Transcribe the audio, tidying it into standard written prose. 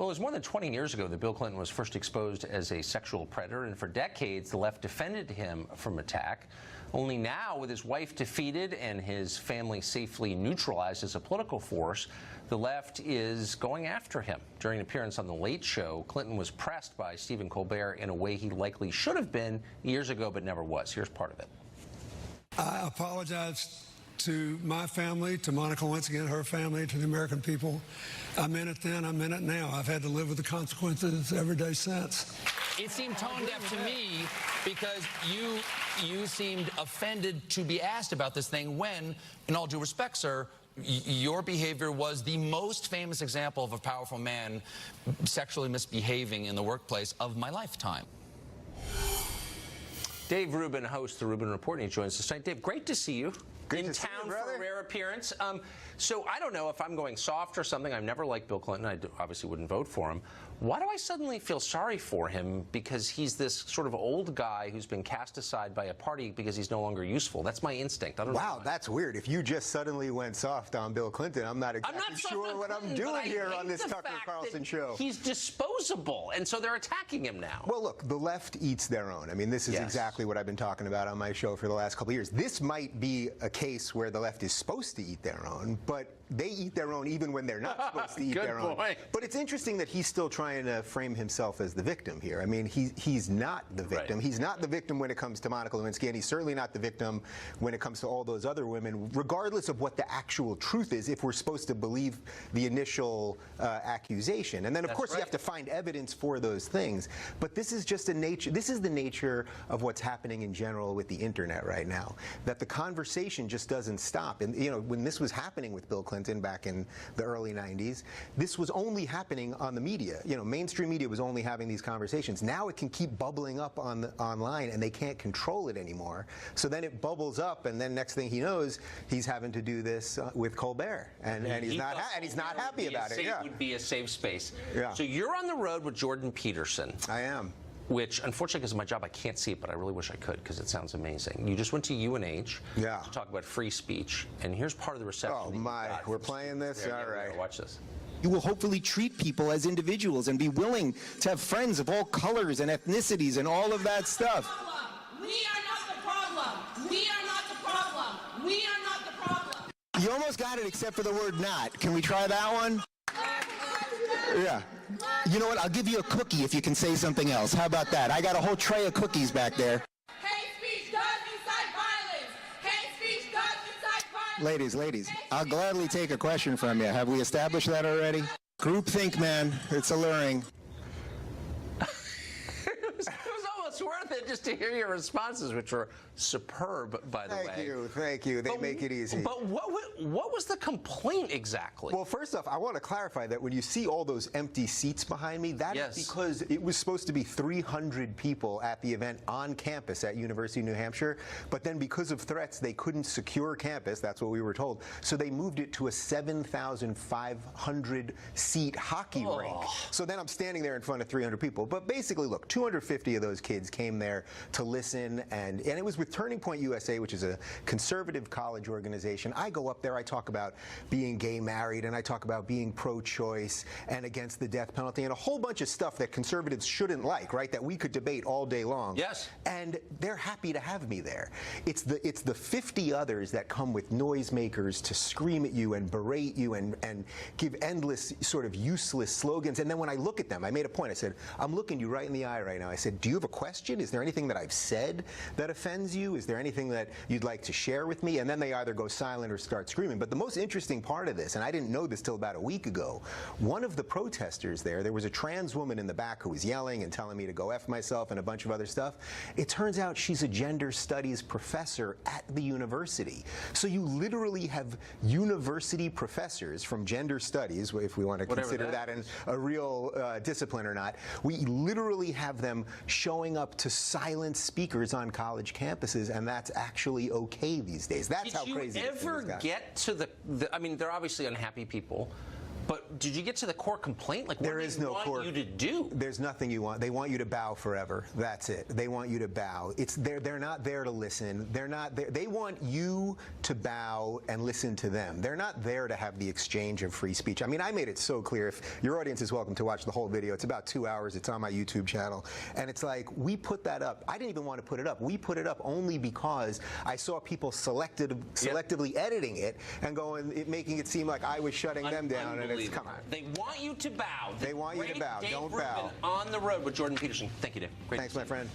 Well, it was more than 20 years ago that Bill Clinton was first exposed as a sexual predator, and for decades the left defended him from attack. Only now, with his wife defeated and his family safely neutralized as a political force, the left is going after him. During an appearance on The Late Show, Clinton was pressed by Stephen Colbert in a way he likely should have been years ago but never was. Here's part of it. I apologize to my family, to Monica Lewinsky and her family, to the American people. I meant it then, I meant it now. I've had to live with the consequences every day since. It seemed tone deaf to me because you seemed offended to be asked about this thing when, in all due respect, sir, your behavior was the most famous example of a powerful man sexually misbehaving in the workplace of my lifetime. Dave Rubin hosts the Rubin Report, and he joins us tonight. Dave, great to see you. Great in to see town you, brother. for a rare appearance. So I don't know if I'm going soft or something. I've never liked Bill Clinton. I obviously wouldn't vote for him. Why do I suddenly feel sorry for him? Because he's this sort of old guy who's been cast aside by a party because he's no longer useful. That's my instinct. I don't know. Wow, that's weird. If you just suddenly went soft on Bill Clinton, I'm not exactly sure what I'm doing here on this Tucker Carlson show. He's disposable, and so they're attacking him now. Well, look, the left eats their own. I mean, this is exactly what I've been talking about on my show for the last couple of years. This might be a case where the left is supposed to eat their own, but they eat their own even when they're not supposed to eat their own. But it's interesting that he's still trying to frame himself as the victim here. I mean, he's not the victim. Right. He's not the victim when it comes to Monica Lewinsky, and he's certainly not the victim when it comes to all those other women, regardless of what the actual truth is, if we're supposed to believe the initial accusation. And then, of course, you have to find evidence for those things. But this is just this is the nature of what's happening in general with the internet right now, that the conversation just doesn't stop. And, you know, when this was happening with Bill Clinton back in the early 90s, this was only happening on the media. You know, mainstream media was only having these conversations. Now it can keep bubbling up online, and they can't control it anymore. So then it bubbles up, and then next thing he knows, he's having to do this with Colbert, and he's not happy about it. It would be a safe space. Yeah. So you're on the road with Jordan Peterson. I am. Which, unfortunately, because of my job, I can't see it, but I really wish I could because it sounds amazing. You just went to UNH to talk about free speech, and here's part of the reception. Oh, my. We're playing this? All right. Watch this. You will hopefully treat people as individuals and be willing to have friends of all colors and ethnicities and all of that stuff. We are not the problem. We are not the problem. We are not the problem. You almost got it except for the word not. Can we try that one? Yeah. You know what? I'll give you a cookie if you can say something else. How about that? I got a whole tray of cookies back there. Hate speech does incite violence. Hate speech does incite violence. Ladies, I'll gladly take a question from you. Have we established that already? Groupthink, man. It's alluring. It was almost worth it just to hear your responses, which were superb, by the way. Thank you. They make it easy. But what was the complaint exactly? Well, first off, I want to clarify that when you see all those empty seats behind me, that is because it was supposed to be 300 people at the event on campus at University of New Hampshire, but then because of threats, they couldn't secure campus. That's what we were told. So they moved it to a 7,500 seat hockey rink. So then I'm standing there in front of 300 people. But basically, look, 250 of those kids came there to listen, and it was with Turning Point USA, which is a conservative college organization. I go up there, I talk about being gay married, and I talk about being pro-choice and against the death penalty, and a whole bunch of stuff that conservatives shouldn't like, right, that we could debate all day long. Yes. And they're happy to have me there. It's the 50 others that come with noisemakers to scream at you and berate you and give endless sort of useless slogans. And then when I look at them, I made a point. I said, I'm looking you right in the eye right now. I said, do you have a question? Is there anything that I've said that offends you? Is there anything that you'd like to share with me? And then they either go silent or start screaming. But the most interesting part of this, and I didn't know this till about a week ago, one of the protesters there was a trans woman in the back who was yelling and telling me to go F myself and a bunch of other stuff. It turns out she's a gender studies professor at the university. So you literally have university professors from gender studies, if we want to consider that a real discipline or not. We literally have them showing up to silent speakers on college campuses, and that's actually okay these days. That's how crazy it is. Did you ever get to the I mean, they're obviously unhappy people, But did you get to the core complaint? Like, what There do is they no want core. you to do? There's nothing you want. They want you to bow forever. That's it. They want you to bow. They're not there to listen. They're not there. They want you to bow and listen to them. They're not there to have the exchange of free speech. I mean, I made it so clear. If your audience is welcome to watch the whole video, it's about 2 hours. It's on my YouTube channel, and it's like we put that up. I didn't even want to put it up. We put it up only because I saw people selectively editing it and making it seem like I was shutting them down. And it's, come on. They want you to bow. They want you to bow. Dave Don't Rubin bow. On the road with Jordan Peterson. Thank you, Dave. Great. Thanks, my friend.